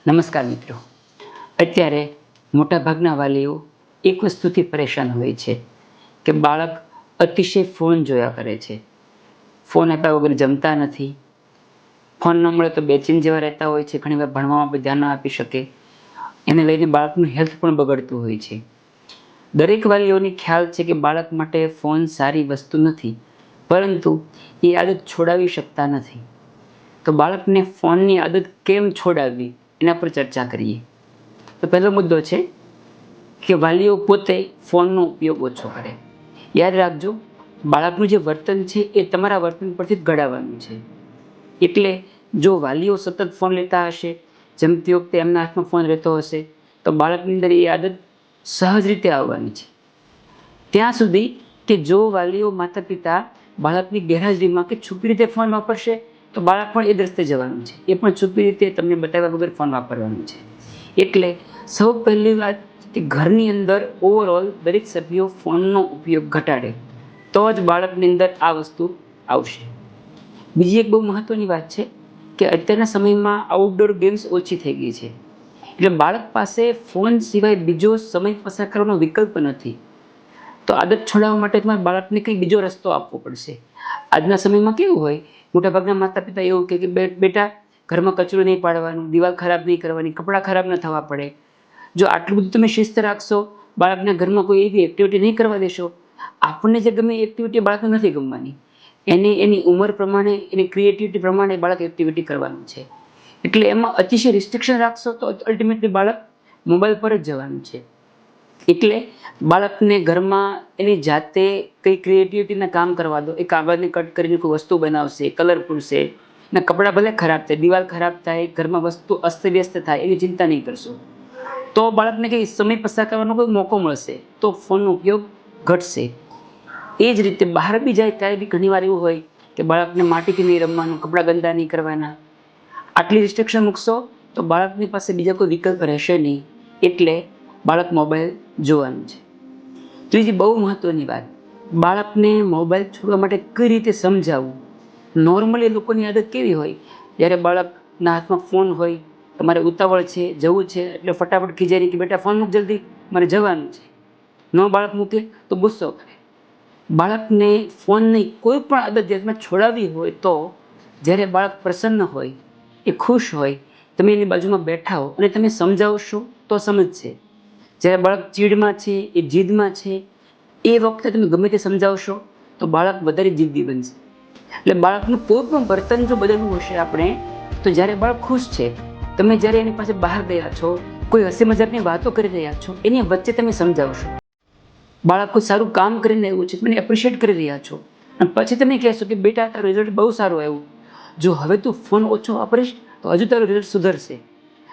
નમસ્કાર મિત્રો. અત્યારે મોટાભાગના વાલીઓ એક વસ્તુથી પરેશાન હોય છે કે બાળક અતિશય ફોન જોયા કરે છે. ફોન આપ્યા વગર જમતા નથી. ફોન ન મળે તો બેચેન જેવા રહેતા હોય છે. ઘણીવાર ભણવામાં પણ ધ્યાન ન આપી શકે. એને લઈને બાળકનું હેલ્થ પણ બગડતું હોય છે. દરેક વાલીઓને ખ્યાલ છે કે બાળક માટે ફોન સારી વસ્તુ નથી, પરંતુ એ આદત છોડાવી શકતા નથી. તો બાળકને ફોનની આદત કેમ છોડાવવી એના પર ચર્ચા કરીએ. તો પહેલો મુદ્દો છે કે વાલીઓ પોતે ફોનનો ઉપયોગ ઓછો કરે. યાદ રાખજો, બાળકનું જે વર્તન છે એ તમારા વર્તન પરથી જ ઘડાવવાનું છે. એટલે જો વાલીઓ સતત ફોન લેતા હશે, જમતી વખતે એમના હાથમાં ફોન રહેતો હશે, તો બાળકની અંદર એ આદત સહજ રીતે આવવાની છે. ત્યાં સુધી કે જો વાલીઓ માતા પિતા બાળકની ગેરહાજરીમાં કે છુપી રીતે ફોન વાપરશે, તો બાળક પણ એ જ રસ્તે જવાનું છે. એ પણ છુપી રીતે તમને બતાવ્યા વગર ફોન વાપરવાનું છે. એટલે સૌ પહેલી વાત કે ઘરની અંદર ઓવરઓલ દરેક સભ્યો ફોનનો ઉપયોગ ઘટાડે, તો જ બાળકની અંદર આ વસ્તુ આવશે. બીજી એક બહુ મહત્ત્વની વાત છે કે અત્યારના સમયમાં આઉટડોર ગેમ્સ ઓછી થઈ ગઈ છે. એટલે બાળક પાસે ફોન સિવાય બીજો સમય પસાર કરવાનો વિકલ્પ નથી. તો આદત છોડાવવા માટે તમારે બાળકને કંઈ બીજો રસ્તો આપવો પડશે. આજના સમયમાં કેવું હોય, મોટાભાગના માતા પિતા એવું કહે કે બેટા ઘરમાં કચરો નહીં પાડવાનું, દિવાલ ખરાબ નહીં કરવાની, કપડાં ખરાબ ન થવા પડે. જો આટલું બધું તમે શિસ્ત રાખશો, બાળકના ઘરમાં કોઈ એવી એક્ટિવિટી નહીં કરવા દેશો. આપણને જે ગમે એક્ટિવિટી બાળકને નથી ગમવાની. એને એની ઉંમર પ્રમાણે, એની ક્રિએટિવિટી પ્રમાણે બાળક એક્ટિવિટી કરવાનું છે. એટલે એમાં અતિશય રિસ્ટ્રિક્શન રાખશો તો અલ્ટિમેટલી બાળક મોબાઈલ પર જ જવાનું છે. એટલે બાળકને ઘરમાં એની જાતે કંઈ ક્રિએટિવિટીના કામ કરવા દો. એ કાગળને કટ કરીને કોઈ વસ્તુ બનાવશે, કલર પૂરશે, એના કપડાં ભલે ખરાબ થાય, દિવાલ ખરાબ થાય, ઘરમાં વસ્તુ અસ્તવ્યસ્ત થાય, એની ચિંતા નહીં કરશો. તો બાળકને કંઈ સમય પસાર કરવાનો કોઈ મોકો મળશે, તો ફોનનો ઉપયોગ ઘટશે. એ જ રીતે બહાર બી જાય ત્યારે બી ઘણીવાર એવું હોય કે બાળકને માટીથી નહીં રમવાનું, કપડાં ગંદા નહીં કરવાના. આટલી રિસ્ટ્રિક્શન મૂકશો તો બાળકની પાસે બીજા કોઈ વિકલ્પ રહેશે નહીં. એટલે બાળક મોબાઈલ જોવાનું છે. ત્રીજી બહુ મહત્ત્વની વાત, બાળકને મોબાઈલ છોડવા માટે કઈ રીતે સમજાવવું. નોર્મલી લોકોની આદત કેવી હોય, જ્યારે બાળકના હાથમાં ફોન હોય, તમારે ઉતાવળ છે, જવું છે, એટલે ફટાફટ ખીજાય કે બેટા ફોન મૂક જલ્દી, મારે જવાનું છે. ન બાળક મૂકે તો ગુસ્સો કરે. બાળકને ફોનની કોઈ પણ આદત જ્યારે છોડાવવી હોય તો જ્યારે બાળક પ્રસન્ન હોય, એ ખુશ હોય, તમે એની બાજુમાં બેઠા હો અને તમે સમજાવશો તો સમજશે. જ્યારે બાળક ચીડમાં છે, એ જીદમાં છે, એ વખતે તમે ગમે તે સમજાવશો તો બાળક વધારે જિદ્દી બનશે. એટલે બાળકનું કોઈ પણ વર્તન જો બદલવું હશે આપણે, તો જ્યારે બાળક ખુશ છે, તમે જ્યારે એની પાસે બહાર ગયા છો, કોઈ હસી મજાકની વાતો કરી રહ્યા છો, એની વચ્ચે તમે સમજાવશો. બાળક કોઈ સારું કામ કરીને આવ્યું છે, તમે એપ્રિશિએટ કરી રહ્યા છો, અને પછી તમે કહેશો કે બેટા તારું રિઝલ્ટ બહુ સારું આવ્યું, જો હવે તું ફોન ઓછો વાપરીશ તો હજુ તારું રિઝલ્ટ સુધરશે.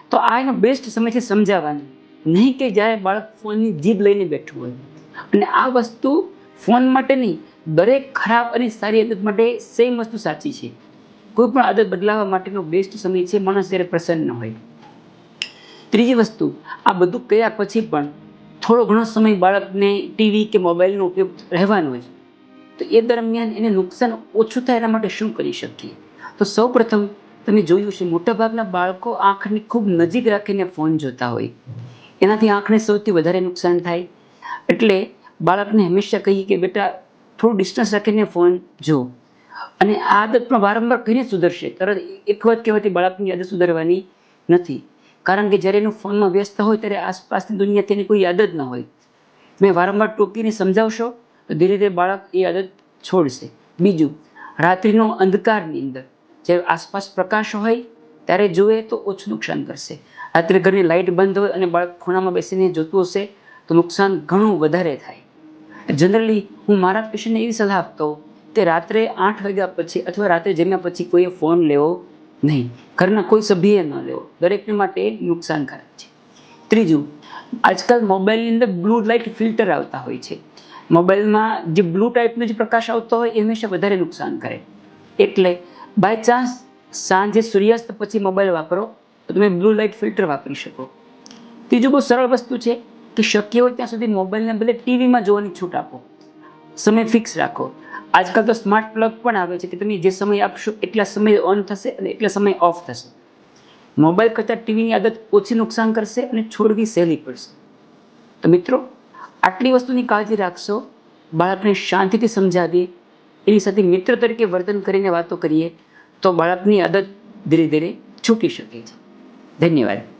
તો આ એનો બેસ્ટ સમય છે સમજાવવાનું, નહીં કે જ્યારે બાળક ફોનની જીદ લઈને બેઠું હોય. અને આ વસ્તુ ફોન માટે નહીં, દરેક ખરાબ અને સારી આદત માટે સેમ વસ્તુ સાચી છે. કોઈ પણ આદત બદલાવવા માટેનો બેસ્ટ સમય છે માણસ જ્યારે પ્રસન્ન હોય. ત્રીજી વસ્તુ, આ બધું કર્યા પછી પણ થોડો ઘણો સમય બાળકને ટીવી કે મોબાઈલનો ઉપયોગ રહેવાનો હોય, તો એ દરમિયાન એને નુકસાન ઓછું થાય એના માટે શું કરી શકીએ. તો સૌ પ્રથમ તમે જોયું છે, મોટાભાગના બાળકો આંખની ખૂબ નજીક રાખીને ફોન જોતા હોય. એનાથી આંખને સૌથી વધારે નુકસાન થાય. એટલે બાળકને હંમેશા કહીએ કે બેટા થોડું ડિસ્ટન્સ રાખીને ફોન જો. અને આ આદત પણ વારંવાર કહીને સુધરશે. તરત એક વખત કહેવાથી બાળકની આદત સુધરવાની નથી. કારણ કે જ્યારે એનું ફોનમાં વ્યસ્ત હોય ત્યારે આસપાસની દુનિયા તેની કોઈ યાદ જ ન હોય. તમે વારંવાર ટોકીને સમજાવશો તો ધીરે ધીરે બાળક એ આદત છોડશે. બીજું, રાત્રિનો અંધકારની અંદર જ્યારે આસપાસ પ્રકાશ હોય ત્યારે જુએ તો ઓછું નુકસાન કરશે. રાત્રે ઘરની લાઇટ બંધ હોય અને બાળક ખૂણામાં બેસીને જોતું હશે તો નુકસાન ઘણું વધારે થાય. જનરલી હું મારા પેશન્ટને એવી સલાહ આપતો કે રાત્રે 8 વાગ્યા પછી અથવા રાત્રે જમ્યા પછી કોઈએ ફોન લેવો નહીં. ઘરના કોઈ સભ્યએ ન લેવો. દરેકને માટે નુકસાનકારક છે. ત્રીજું, આજકાલ મોબાઈલની અંદર બ્લુ લાઇટ ફિલ્ટર આવતા હોય છે. મોબાઈલમાં જે બ્લુ ટાઈપનો જે પ્રકાશ આવતો હોય એ હંમેશા વધારે નુકસાન કરે. એટલે બાય ચાન્સ સાંજે સૂર્યાસ્ત પછી મોબાઈલ વાપરો તો તમે બ્લુ લાઇટ ફિલ્ટર વાપરી શકો. ત્રીજું બહુ સરળ વસ્તુ છે કે શક્ય હોય ત્યાં સુધી મોબાઈલને બદલે ટીવીમાં જોવાની છૂટ આપો. સમય ફિક્સ રાખો. આજકાલ તો સ્માર્ટ પ્લગ પણ આવે છે કે તમે જે સમય આપશો એટલા સમય ઓન થશે અને એટલા સમય ઓફ થશે. મોબાઈલ કરતાં ટીવીની આદત ઓછી નુકસાન કરશે અને છોડવી સહેલી પડશે. તો મિત્રો, આટલી વસ્તુની કાળજી રાખશો, બાળકને શાંતિથી સમજાવીએ, એની સાથે મિત્ર તરીકે વર્તન કરીને વાતો કરીએ, તો બાળકની આદત ધીરે ધીરે છૂટી શકે છે. ધન્યવાદ.